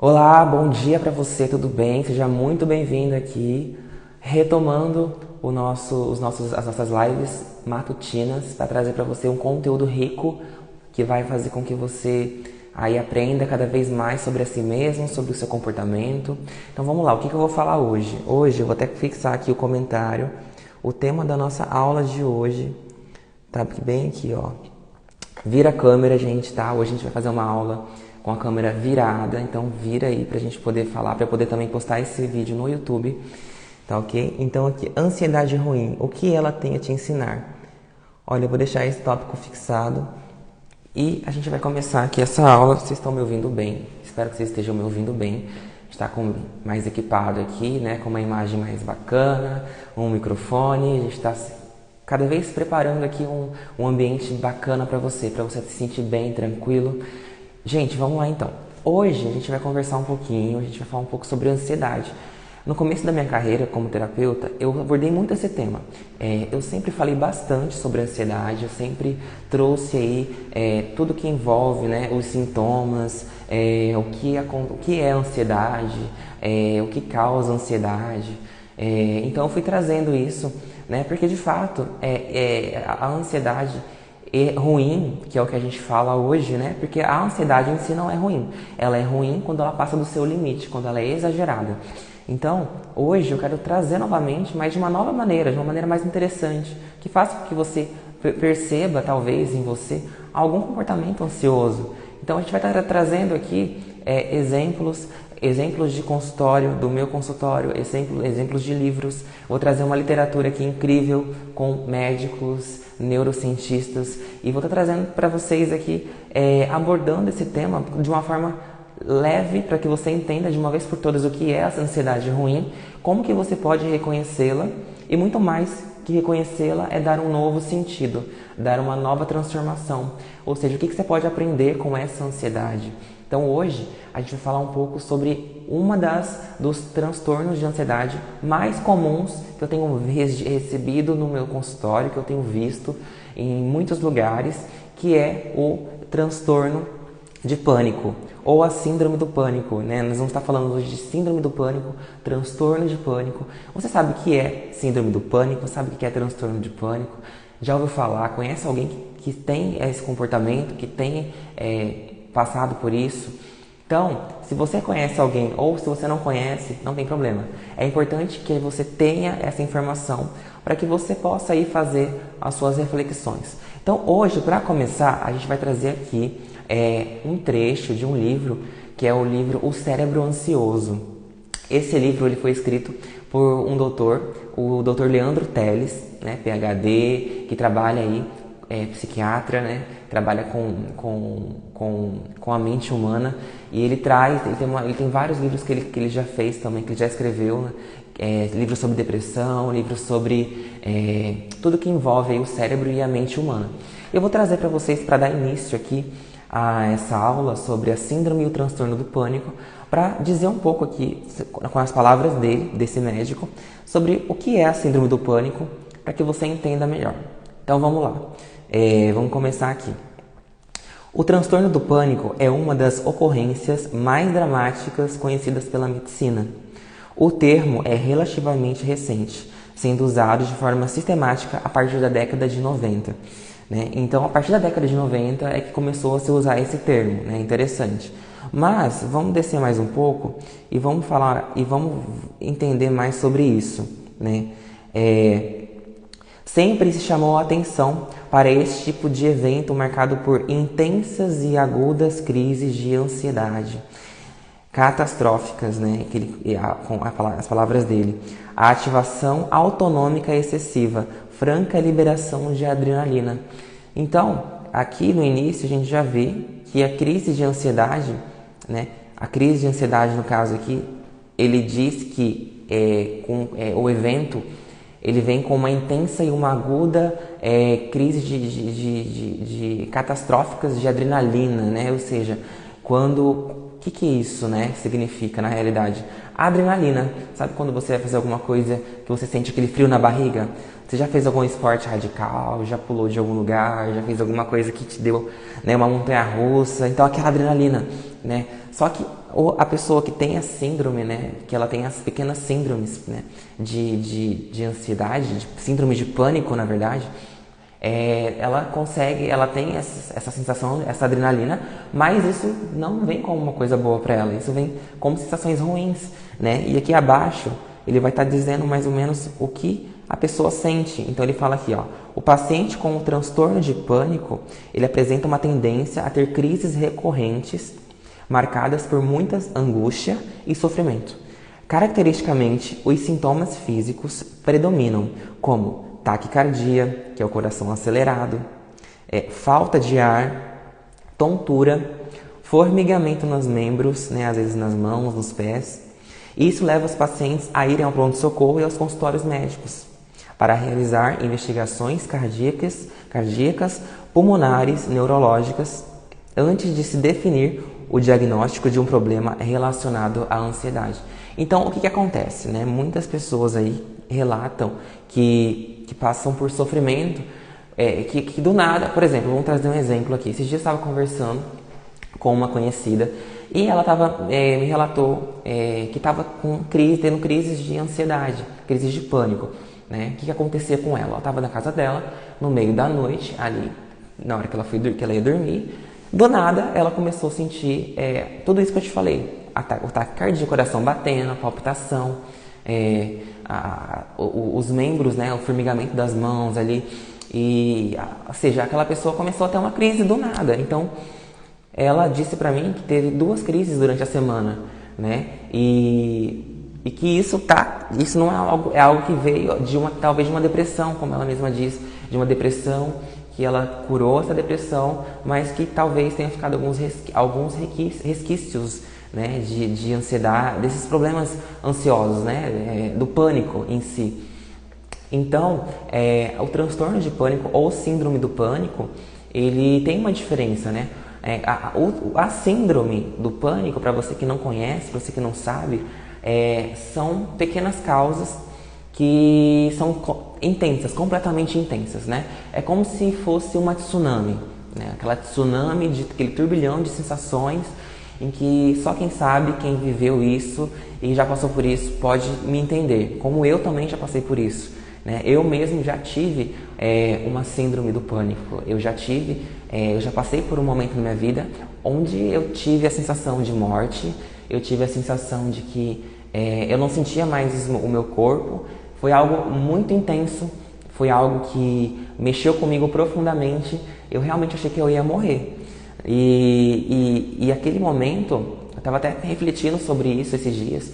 Olá, bom dia para você, tudo bem? Seja muito bem-vindo aqui, retomando as nossas lives matutinas para trazer para você um conteúdo rico que vai fazer com que você aí aprenda cada vez mais sobre a si mesmo, sobre o seu comportamento. Então vamos lá, o que eu vou falar hoje? Hoje eu vou até fixar aqui o comentário, o tema da nossa aula de hoje, tá bem aqui, ó. Vira a câmera, gente, tá? Hoje a gente vai fazer uma aula com a câmera virada, então vira aí pra gente poder falar, pra poder também postar esse vídeo no YouTube, tá ok? Então aqui, ansiedade ruim, o que ela tem a te ensinar? Olha, eu vou deixar esse tópico fixado e a gente vai começar aqui essa aula. Vocês estão me ouvindo bem? Espero que vocês estejam me ouvindo bem. Está com mais equipado aqui, né? Com uma imagem mais bacana, um microfone, a gente está cada vez preparando aqui um ambiente bacana para você se sentir bem, tranquilo. Gente, vamos lá então. Hoje a gente vai conversar um pouquinho, a gente vai falar um pouco sobre ansiedade. No começo da minha carreira como terapeuta, eu abordei muito esse tema. Eu sempre falei bastante sobre ansiedade, eu sempre trouxe aí tudo que envolve, né, os sintomas, o que é ansiedade, o que causa ansiedade. Então eu fui trazendo isso, né, porque de fato a ansiedade é ruim, que é o que a gente fala hoje, né? Porque a ansiedade em si não é ruim. Ela é ruim quando ela passa do seu limite, quando ela é exagerada. Então, hoje eu quero trazer novamente, mas de uma nova maneira, de uma maneira mais interessante, que faça com que você perceba, talvez, em você, algum comportamento ansioso. Então, a gente vai estar trazendo aqui exemplos de consultório, do meu consultório, exemplos de livros. Vou trazer uma literatura aqui incrível com médicos, neurocientistas e vou estar trazendo para vocês aqui, abordando esse tema de uma forma leve para que você entenda de uma vez por todas o que é essa ansiedade ruim, como que você pode reconhecê-la e muito mais que reconhecê-la é dar um novo sentido, dar uma nova transformação. Ou seja, o que você pode aprender com essa ansiedade? Então hoje a gente vai falar um pouco sobre dos transtornos de ansiedade mais comuns que eu tenho recebido no meu consultório, que eu tenho visto em muitos lugares, que é o transtorno de pânico ou a síndrome do pânico, né? Nós vamos estar falando hoje de síndrome do pânico, transtorno de pânico. Você sabe o que é síndrome do pânico? Sabe o que é transtorno de pânico? Já ouviu falar? Conhece alguém que tem esse comportamento, que tem passado por isso? Então, se você conhece alguém ou se você não conhece, não tem problema. É importante que você tenha essa informação para que você possa aí fazer as suas reflexões. Então, hoje, para começar, a gente vai trazer aqui um trecho de um livro, que é o livro O Cérebro Ansioso. Esse livro ele foi escrito por um doutor, o Dr. Leandro Teles, né, PhD, que trabalha aí, psiquiatra, né, trabalha com a mente humana, e ele tem vários livros que ele já fez também, que ele já escreveu, né, livros sobre depressão, livros sobre tudo que envolve aí o cérebro e a mente humana. Eu vou trazer para vocês, para dar início aqui a essa aula sobre a síndrome e o transtorno do pânico, para dizer um pouco aqui, com as palavras desse médico, sobre o que é a síndrome do pânico, para que você entenda melhor. Então vamos lá, vamos começar aqui. O transtorno do pânico é uma das ocorrências mais dramáticas conhecidas pela medicina. O termo é relativamente recente, sendo usado de forma sistemática a partir da década de 90. Né? Então, a partir da década de 90 é que começou a se usar esse termo, né? Interessante. Mas vamos descer mais um pouco e vamos falar e vamos entender mais sobre isso, né? Sempre se chamou a atenção para esse tipo de evento marcado por intensas e agudas crises de ansiedade catastróficas, né? Com as palavras dele, a ativação autonômica excessiva, franca liberação de adrenalina. Então, aqui no início a gente já vê que a crise de ansiedade, né? A crise de ansiedade no caso aqui, ele diz que o evento ele vem com uma intensa e uma aguda crise de catastróficas de adrenalina, né? Ou seja, o que é isso, né? Significa na realidade? Adrenalina. Sabe quando você vai fazer alguma coisa que você sente aquele frio na barriga? Você já fez algum esporte radical, já pulou de algum lugar, já fez alguma coisa que te deu, né, uma montanha-russa? Então aquela adrenalina. né? Só que a pessoa que tem a síndrome, né, que ela tem as pequenas síndromes, né, de ansiedade, de síndrome de pânico, na verdade, ela tem essa sensação, essa adrenalina, mas isso não vem como uma coisa boa para ela, isso vem como sensações ruins, né? E aqui abaixo ele vai estar dizendo mais ou menos o que a pessoa sente. Então ele fala aqui, ó, o paciente com o transtorno de pânico, ele apresenta uma tendência a ter crises recorrentes, marcadas por muita angústia e sofrimento. Caracteristicamente, os sintomas físicos predominam, como taquicardia, que é o coração acelerado, falta de ar, tontura, formigamento nos membros, né, às vezes nas mãos, nos pés. Isso leva os pacientes a irem ao pronto-socorro e aos consultórios médicos para realizar investigações cardíacas, pulmonares, neurológicas, antes de se definir o diagnóstico de um problema relacionado à ansiedade. Então, o que acontece, né? Muitas pessoas aí relatam que passam por sofrimento, que do nada, por exemplo, vamos trazer um exemplo aqui. Esses dias eu estava conversando com uma conhecida e ela me relatou que estava tendo crises de ansiedade, crises de pânico, né? O que acontecia com ela? Ela estava na casa dela, no meio da noite, ali, na hora que ela ia dormir, do nada ela começou a sentir tudo isso que eu te falei, o taquicardia, o coração batendo, a palpitação, os membros, né, o formigamento das mãos ali, ou seja, aquela pessoa começou a ter uma crise do nada. Então, ela disse pra mim que teve 2 crises durante a semana, né, e que isso não é algo que veio talvez de uma depressão, como ela mesma diz, de uma depressão, que ela curou essa depressão, mas que talvez tenha ficado alguns resquícios, né, de ansiedade, desses problemas ansiosos, né, do pânico em si. Então, o transtorno de pânico ou síndrome do pânico, ele tem uma diferença, né? A síndrome do pânico, para você que não conhece, para você que não sabe, são pequenas causas que são intensas, completamente intensas, né? É como se fosse uma tsunami, né? Aquela tsunami, aquele turbilhão de sensações em que só quem sabe, quem viveu isso e já passou por isso pode me entender, como eu também já passei por isso, né? Eu mesmo já tive uma síndrome do pânico, eu já passei por um momento na minha vida onde eu tive a sensação de morte, eu tive a sensação de que eu não sentia mais o meu corpo. Foi algo muito intenso, foi algo que mexeu comigo profundamente. Eu realmente achei que eu ia morrer. E aquele momento, eu estava até refletindo sobre isso esses dias,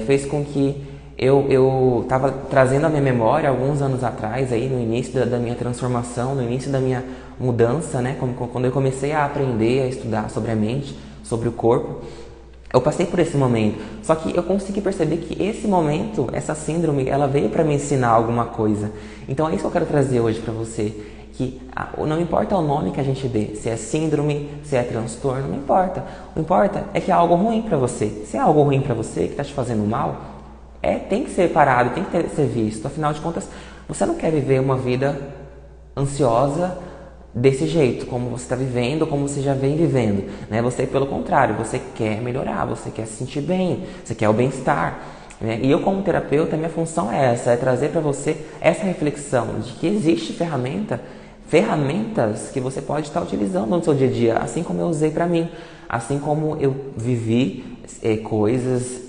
fez com que eu estava trazendo à minha memória, alguns anos atrás, aí, no início da minha transformação, no início da minha mudança, né, quando eu comecei a aprender, a estudar sobre a mente, sobre o corpo. Eu passei por esse momento, só que eu consegui perceber que esse momento, essa síndrome, ela veio para me ensinar alguma coisa. Então é isso que eu quero trazer hoje para você, que não importa o nome que a gente dê, se é síndrome, se é transtorno, não importa. O que importa é que é algo ruim para você. Se é algo ruim para você, que está te fazendo mal, tem que ser parado, tem que ser visto. Afinal de contas, você não quer viver uma vida ansiosa desse jeito, como você está vivendo, como você já vem vivendo, né? Você, pelo contrário, você quer melhorar, você quer se sentir bem, você quer o bem-estar, né? E eu, como terapeuta, minha função é essa, é trazer para você essa reflexão de que existe ferramentas que você pode estar utilizando no seu dia a dia, assim como eu usei para mim, assim como eu vivi coisas,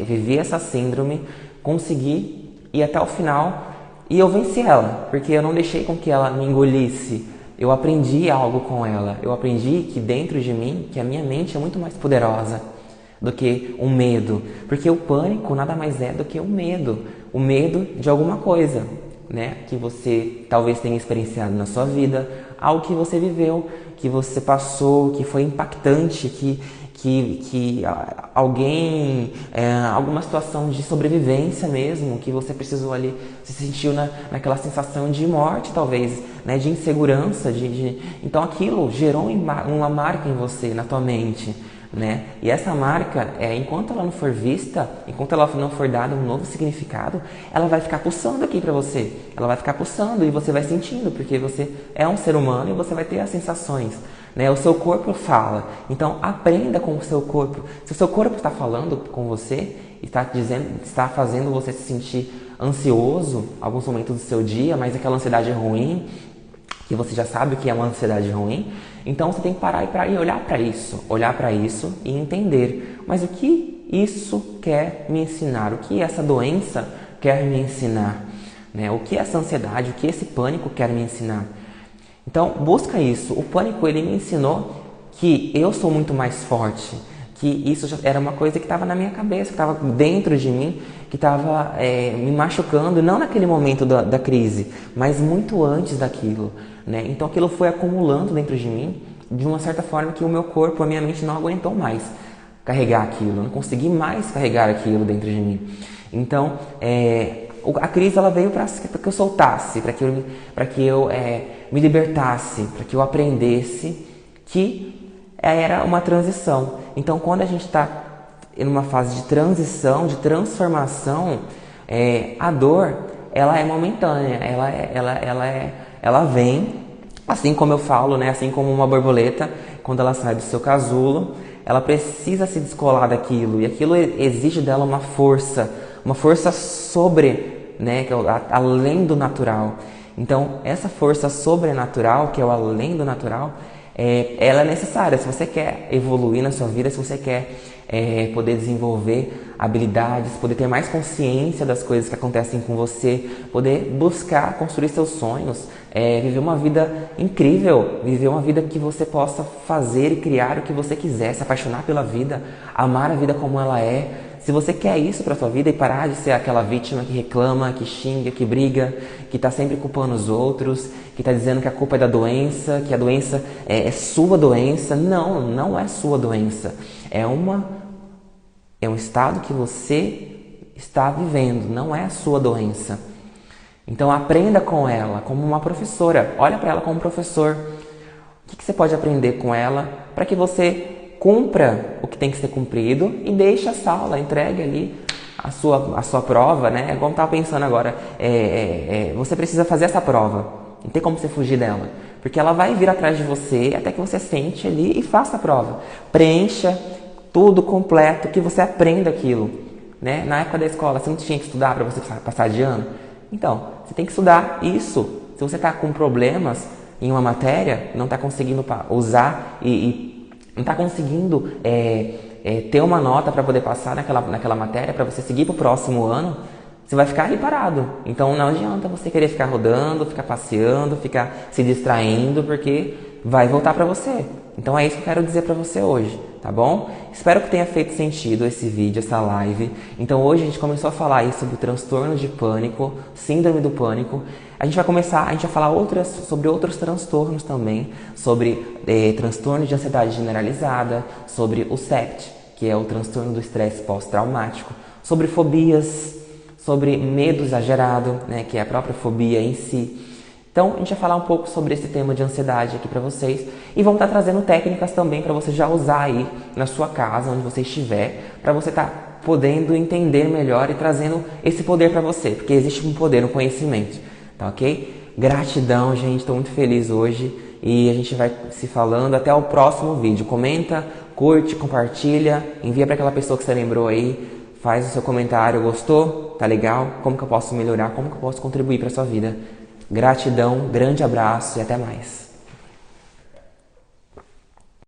vivi essa síndrome, consegui ir até o final e eu venci ela, porque eu não deixei com que ela me engolisse. Eu aprendi algo com ela, eu aprendi que dentro de mim, que a minha mente é muito mais poderosa do que o medo, porque o pânico nada mais é do que o medo de alguma coisa, né, que você talvez tenha experienciado na sua vida, algo que você viveu, que você passou, que foi impactante, que alguém, alguma situação de sobrevivência mesmo, que você precisou ali, se sentiu naquela sensação de morte talvez, né, de insegurança, então aquilo gerou uma marca em você, na tua mente, né? E essa marca, enquanto ela não for vista, enquanto ela não for dada um novo significado, ela vai ficar pulsando aqui para você, ela vai ficar pulsando e você vai sentindo, porque você é um ser humano e você vai ter as sensações, né? O seu corpo fala. Então, aprenda com o seu corpo. Se o seu corpo está falando com você, está fazendo você se sentir ansioso em alguns momentos do seu dia, mas aquela ansiedade é ruim, que você já sabe o que é uma ansiedade ruim, então você tem que parar e olhar para isso e entender. Mas o que isso quer me ensinar? O que essa doença quer me ensinar? Né? O que essa ansiedade, o que esse pânico quer me ensinar? Então, busca isso. O pânico, ele me ensinou que eu sou muito mais forte, que isso já era uma coisa que estava na minha cabeça, que estava dentro de mim, que estava me machucando, não naquele momento da crise, mas muito antes daquilo, né? Então aquilo foi acumulando dentro de mim, de uma certa forma que o meu corpo, a minha mente não aguentou mais carregar aquilo, não consegui mais carregar aquilo dentro de mim. Então, a crise ela veio para que eu soltasse, para que eu me libertasse, para que eu aprendesse que era uma transição. Então, quando a gente está em uma fase de transição, de transformação, a dor ela é momentânea, ela vem, assim como eu falo, né? Assim como uma borboleta, quando ela sai do seu casulo, ela precisa se descolar daquilo, e aquilo exige dela uma força sobre, né? Que é além do natural. Então, essa força sobrenatural, que é o além do natural, ela é necessária. Se você quer evoluir na sua vida, se você quer poder desenvolver habilidades, poder ter mais consciência das coisas que acontecem com você, poder buscar construir seus sonhos, viver uma vida incrível, viver uma vida que você possa fazer e criar o que você quiser, se apaixonar pela vida, amar a vida como ela é. Se você quer isso para sua vida e parar de ser aquela vítima que reclama, que xinga, que briga, que está sempre culpando os outros, que está dizendo que a culpa é da doença, que a doença é sua doença. Não, não é sua doença. É um estado que você está vivendo, não é a sua doença. Então aprenda com ela como uma professora. Olha para ela como professor. O que você pode aprender com ela para que você cumpra o que tem que ser cumprido e deixe a sala, entregue ali a sua prova, né? Como eu estava pensando agora, você precisa fazer essa prova, não tem como você fugir dela, porque ela vai vir atrás de você até que você sente ali e faça a prova. Preencha tudo completo, que você aprenda aquilo, né? Na época da escola, você não tinha que estudar para você passar de ano? Então, você tem que estudar isso. Se você está com problemas em uma matéria, não está conseguindo usar e não está conseguindo ter uma nota para poder passar naquela matéria, para você seguir para o próximo ano, você vai ficar ali parado. Então não adianta você querer ficar rodando, ficar passeando, ficar se distraindo, porque vai voltar para você. Então é isso que eu quero dizer para você hoje, tá bom? Espero que tenha feito sentido esse vídeo, essa live. Então hoje a gente começou a falar aí sobre o transtorno de pânico, síndrome do pânico. A gente vai falar sobre outros transtornos também, sobre transtorno de ansiedade generalizada, sobre o SEPT, que é o transtorno do estresse pós-traumático, sobre fobias, sobre medo exagerado, né, que é a própria fobia em si. Então, a gente vai falar um pouco sobre esse tema de ansiedade aqui para vocês e vamos estar trazendo técnicas também para você já usar aí na sua casa, onde você estiver, para você estar podendo entender melhor e trazendo esse poder para você, porque existe um poder no conhecimento, tá ok? Gratidão, gente, estou muito feliz hoje e a gente vai se falando até o próximo vídeo. Comenta, curte, compartilha, envia para aquela pessoa que você lembrou aí, faz o seu comentário, gostou? Tá legal? Como que eu posso melhorar? Como que eu posso contribuir para a sua vida? Gratidão, grande abraço e até mais.